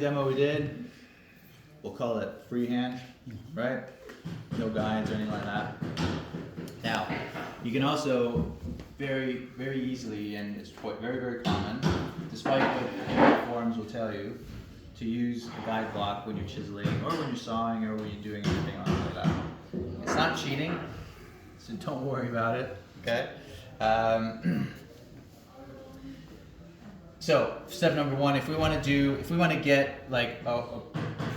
demo we did, we'll call it freehand, right? No guides or anything like that. Now, you can also very, very easily, and it's very, very common, despite what forums will tell you, to use a guide block when you're chiseling, or when you're sawing, or when you're doing anything like that. It's not cheating, so don't worry about it, okay? So step number one, if we want to get like a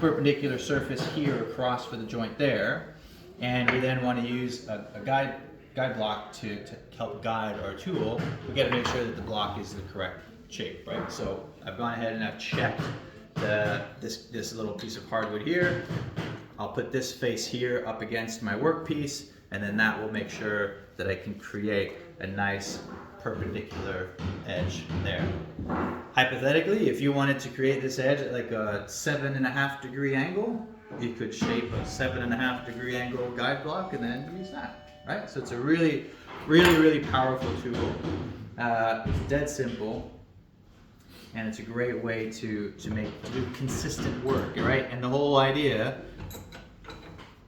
perpendicular surface here across for the joint there, and we then want to use a guide block to help guide our tool, we got to make sure that the block is the correct shape, right? So I've gone ahead and I've checked this little piece of hardwood here. I'll put this face here up against my workpiece, and then that will make sure that I can create a nice perpendicular edge there. Hypothetically, if you wanted to create this edge at like a 7.5 degree angle, you could shape a 7.5 degree angle guide block and then use that, right? So it's a really, really, really powerful tool. It's dead simple, and it's a great way to do consistent work, right? And the whole idea,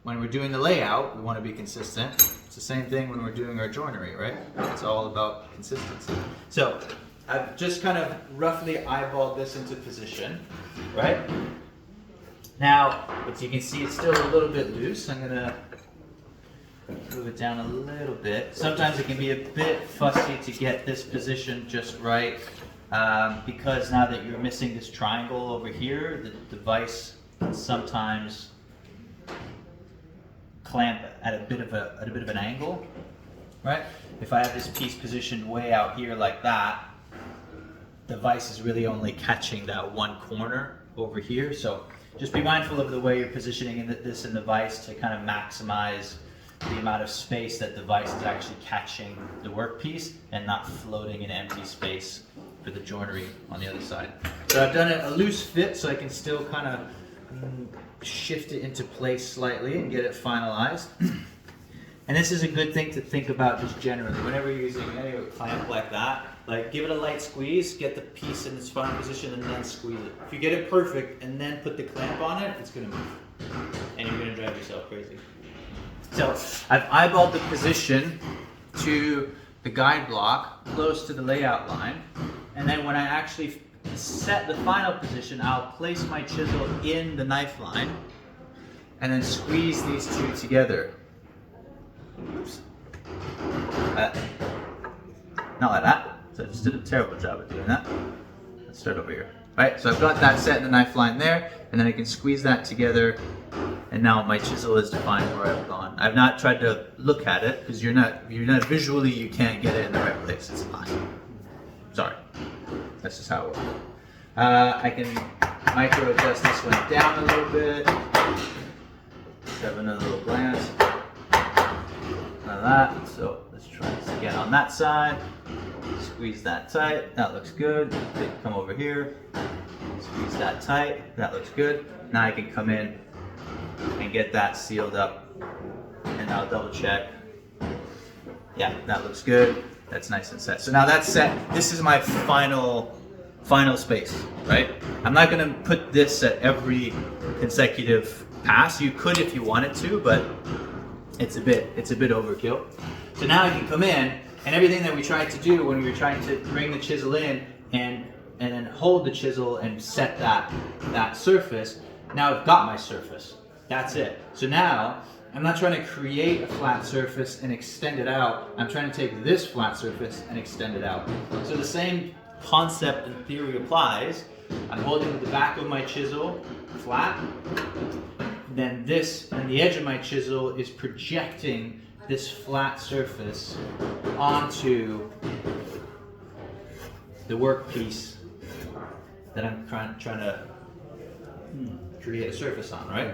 when we're doing the layout, we want to be consistent. It's the same thing when we're doing our joinery, right? It's all about consistency. So I've just kind of roughly eyeballed this into position, right? Now, as you can see, it's still a little bit loose. I'm gonna move it down a little bit. Sometimes it can be a bit fussy to get this position just right, because now that you're missing this triangle over here, the device can sometimes clamp at a bit of an angle, right? If I have this piece positioned way out here like that, the vise is really only catching that one corner over here. So just be mindful of the way you're positioning this in the vise to kind of maximize the amount of space that the vise is actually catching the workpiece and not floating in empty space for the joinery on the other side. So I've done a loose fit so I can still kind of shift it into place slightly and get it finalized. And this is a good thing to think about just generally. Whenever you're using a clamp like that, like give it a light squeeze, get the piece in its final position, and then squeeze it. If you get it perfect and then put the clamp on it, it's gonna move. And you're gonna drive yourself crazy. So I've eyeballed the position to the guide block close to the layout line. And then when I actually set the final position, I'll place my chisel in the knife line and then squeeze these two together. Oops. Not like that. So I just did a terrible job of doing that. Let's start over here. Right, so I've got that set in the knife line there, and then I can squeeze that together, and now my chisel is defined where I've gone. I've not tried to look at it because you're not visually, you can't get it in the right place. It's not. Sorry. That's just how it works. I can micro adjust this one down a little bit. Let's have another little glance. Like that. So let's try this again on that side. Squeeze that tight. That looks good. Come over here. Squeeze that tight. That looks good. Now I can come in and get that sealed up. And I'll double check. Yeah, that looks good. That's nice and set. So now that's set. This is my final space, right? I'm not going to put this at every consecutive pass. You could if you wanted to, but it's a bit overkill. So now I can come in, and everything that we tried to do when we were trying to bring the chisel in and then hold the chisel and set that surface, now I've got my surface. That's it. So now I'm not trying to create a flat surface and extend it out. I'm trying to take this flat surface and extend it out. So the same concept and theory applies. I'm holding the back of my chisel flat. Then this, and the edge of my chisel is projecting this flat surface onto the workpiece that I'm trying to create a surface on, right?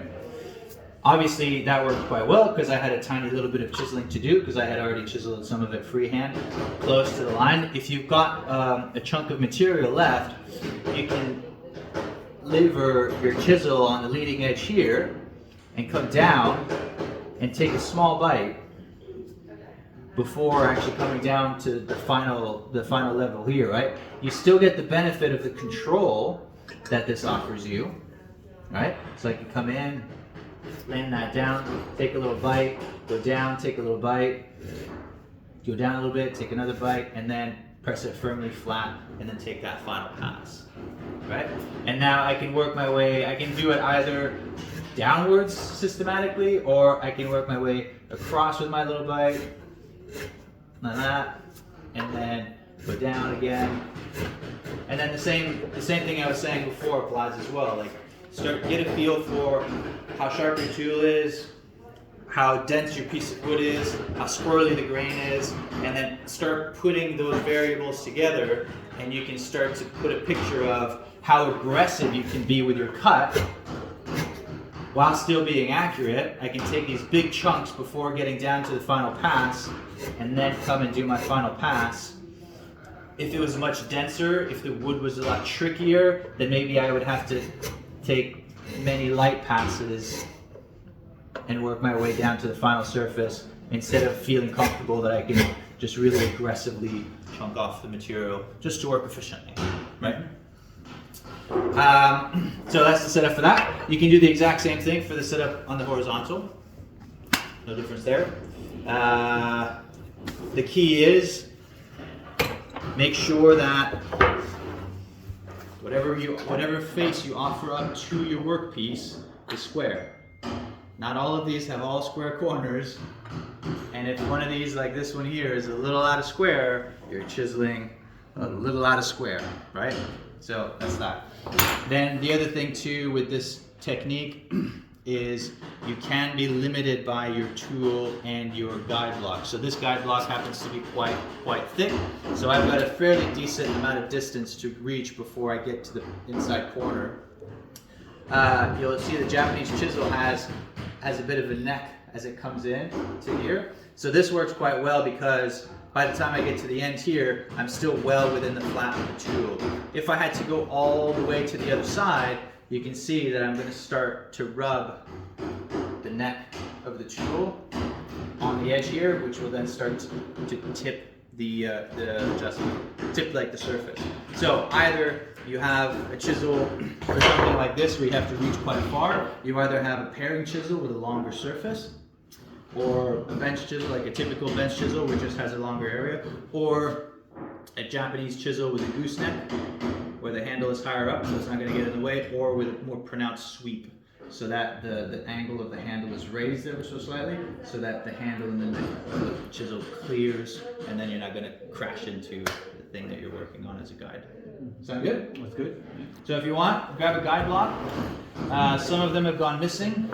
Obviously that worked quite well because I had a tiny little bit of chiseling to do because I had already chiseled some of it freehand close to the line. If you've got a chunk of material left, you can lever your chisel on the leading edge here and come down and take a small bite before actually coming down to the final level here, right? You still get the benefit of the control that this offers you, right? So I can come in, land that down, take a little bite, go down, take a little bite, go down a little bit, take another bite, and then press it firmly flat, and then take that final pass, right? And now I can work my way, I can do it either downwards systematically, or I can work my way across with my little bite, like that, and then go down again. And then the same thing I was saying before applies as well. Like, get a feel for how sharp your tool is, how dense your piece of wood is, how squirrely the grain is, and then start putting those variables together, and you can start to put a picture of how aggressive you can be with your cut while still being accurate. I can take these big chunks before getting down to the final pass, and then come and do my final pass. If it was much denser, if the wood was a lot trickier, then maybe I would have to take many light passes and work my way down to the final surface, instead of feeling comfortable that I can just really aggressively chunk off the material just to work efficiently, right? So that's the setup for that. You can do the exact same thing for the setup on the horizontal. No difference there. The key is make sure that whatever face you offer up to your workpiece is square. Not all of these have all square corners, and if one of these, like this one here, is a little out of square, you're chiseling a little out of square, right? So that's that. Then the other thing too with this technique is you can be limited by your tool and your guide block. So this guide block happens to be quite thick, so I've got a fairly decent amount of distance to reach before I get to the inside corner. You'll see the Japanese chisel has a bit of a neck as it comes in to here. So this works quite well because by the time I get to the end here, I'm still well within the flat of the tool. If I had to go all the way to the other side, you can see that I'm going to start to rub the neck of the tool on the edge here, which will then start to tip the adjustment, tip like the surface. So either you have a chisel for something like this where you have to reach quite far. You either have a paring chisel with a longer surface, or a bench chisel, like a typical bench chisel, which just has a longer area, or a Japanese chisel with a gooseneck, where the handle is higher up, so it's not going to get in the way, or with a more pronounced sweep, so that the angle of the handle is raised ever so slightly, so that the handle and the chisel clears, and then you're not going to crash into the thing that you're working on as a guide. Sound good? That's good. So if you want, grab a guide block. Some of them have gone missing.